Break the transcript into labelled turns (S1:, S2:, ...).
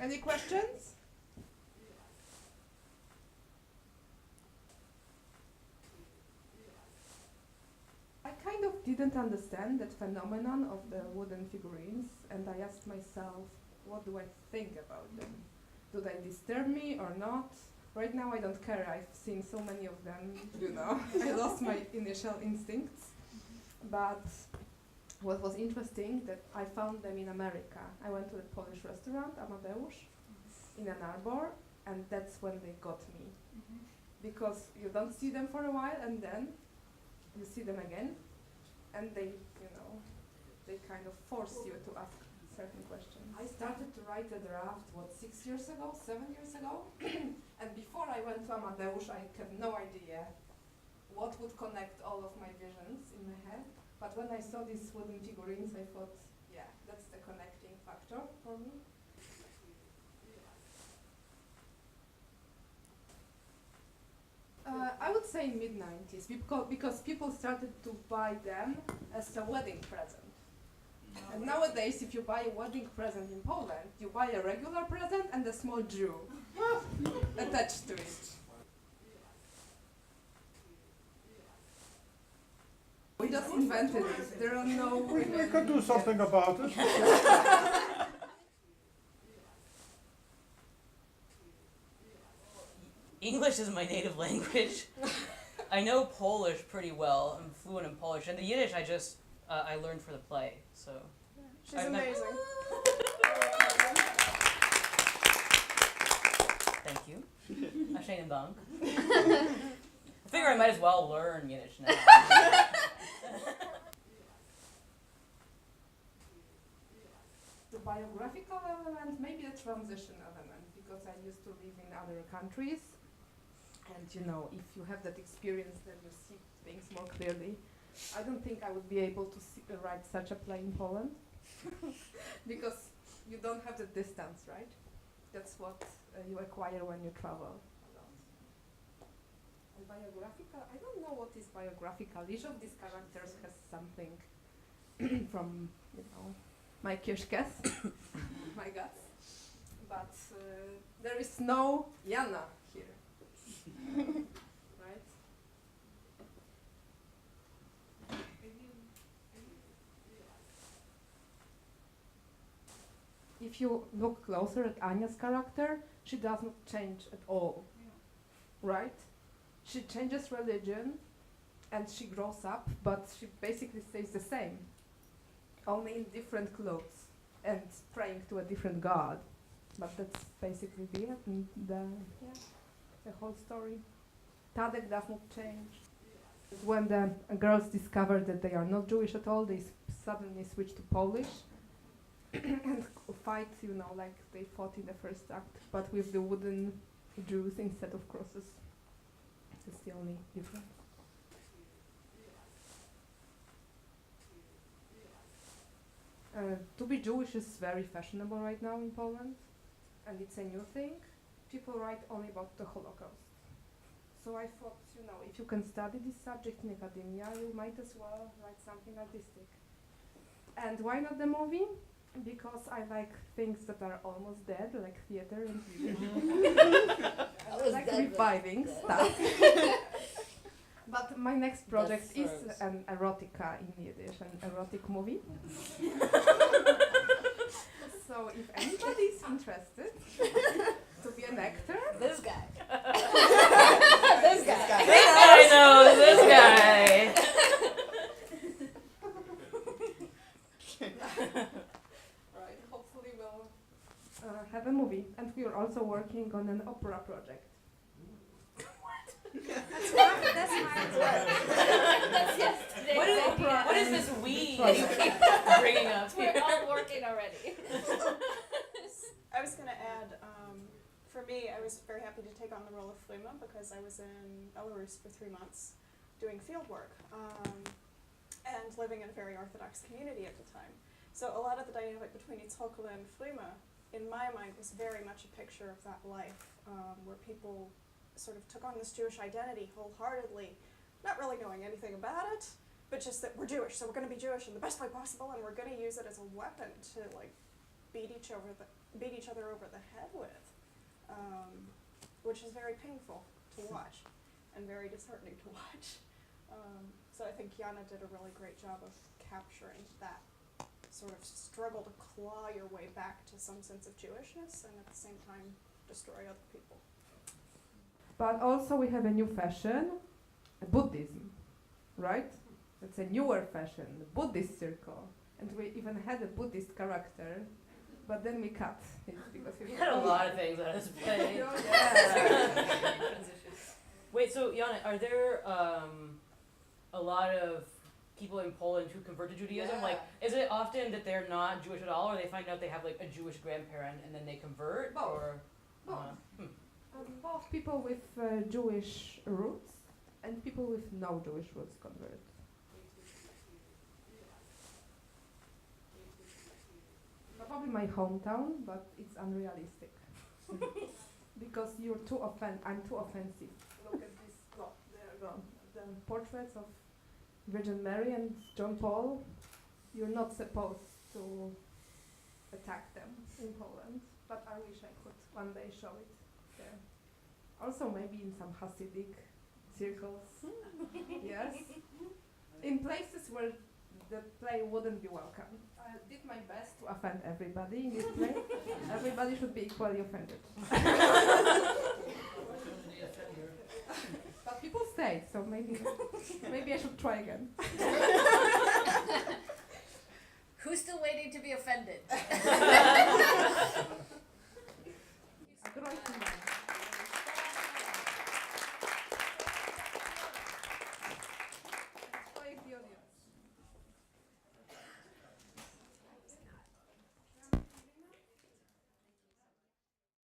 S1: Any questions? I kind of didn't understand that phenomenon of the wooden figurines, and I asked myself, what do I think about them? Do they disturb me or not? Right now I don't care, I've seen so many of them, you know. I lost my initial instincts. But what was interesting that I found them in America. I went to a Polish restaurant, Amadeusz, in Ann Arbor, and that's when they got me. Because you don't see them for a while, and then you see them again, and they, you know, they kind of force you to ask certain questions. I started to write a draft, 6 years ago, 7 years ago? And before I went to Amadeusz, I had no idea what would connect all of my visions in my head. But when I saw these wooden figurines, I thought, yeah, that's the connecting factor for me. I would say mid-90s, because people started to buy them as a wedding present. And nowadays, if you buy a wedding present in Poland, you buy a regular present and a small Jew attached to it. We just invented it. There are no women.
S2: We could do something about it.
S3: English is my native language. I know Polish pretty well. I'm fluent in Polish, and the Yiddish I learned for the play. So
S4: she's amazing.
S3: Thank you. Vielen Dank. I figure I might as well learn Yiddish now.
S1: The biographical element, maybe a transition element, because I used to live in other countries. And you know, if you have that experience, then you see things more clearly. I don't think I would be able to write such a play in Poland, because you don't have the distance, right? That's what you acquire when you travel a lot. And biographical, I don't know what is biographical. Each of these characters has something from, you know, my Kirschkes, my guts. But there is no Jana here. Right? If you look closer at Anya's character, she does not change at all. Right? She changes religion and she grows up, but she basically stays the same, only in different clothes and praying to a different god. But that's basically the whole story. Tadek does not change. When the girls discover that they are not Jewish at all, they suddenly switch to Polish and fight, you know, like they fought in the first act, but with the wooden Jews instead of crosses. That's the only difference. To be Jewish is very fashionable right now in Poland, and it's a new thing. People write only about the Holocaust. So I thought, you know, if you can study this subject in academia, you might as well write something artistic. And why not the movie? Because I like things that are almost dead, like theater and TV. I like reviving stuff. But my next project is an erotica in Yiddish, an erotic movie. So if anybody is interested to be an actor,
S4: This guy.
S3: This guy knows this guy.
S1: right? Hopefully we'll have a movie, and we are also working on an opera project.
S4: That's mine. That's yesterday.
S3: What is this we that you keep bringing up here?
S4: We're all working already.
S5: I was going to add, for me, I was very happy to take on the role of Flima because I was in Belarus for 3 months doing field work and living in a very Orthodox community at the time. So a lot of the dynamic between Itzhokala and Flima, in my mind, was very much a picture of that life, where people sort of took on this Jewish identity wholeheartedly, not really knowing anything about it, but just that we're Jewish, so we're going to be Jewish in the best way possible, and we're going to use it as a weapon to like beat each beat each other over the head with, which is very painful to watch and very disheartening to watch. So I think Jana did a really great job of capturing that sort of struggle to claw your way back to some sense of Jewishness and at the same time destroy other people.
S1: But also we have a new fashion, Buddhism, right? It's a newer fashion, the Buddhist circle. And we even had a Buddhist character, but then we cut it because
S3: We had a lot of things on this play.
S1: Yeah.
S3: Wait, so Jana, are there a lot of people in Poland who convert to Judaism?
S1: Yeah.
S3: Like, is it often that they're not Jewish at all, or they find out they have like a Jewish grandparent and then they convert?
S1: Both.
S3: Or
S1: Both. Both people with Jewish roots and people with no Jewish roots convert. Probably my hometown, but it's unrealistic. Because I'm too offensive. Look at this, there you go. The portraits of Virgin Mary and John Paul. You're not supposed to attack them in Poland, but I wish I could one day show it there. Also maybe in some Hasidic circles. Yes. In places where the play wouldn't be welcome. I did my best to offend everybody in this play. Everybody should be equally offended. But people stayed, so maybe I should try again.
S2: Who's still waiting to be offended?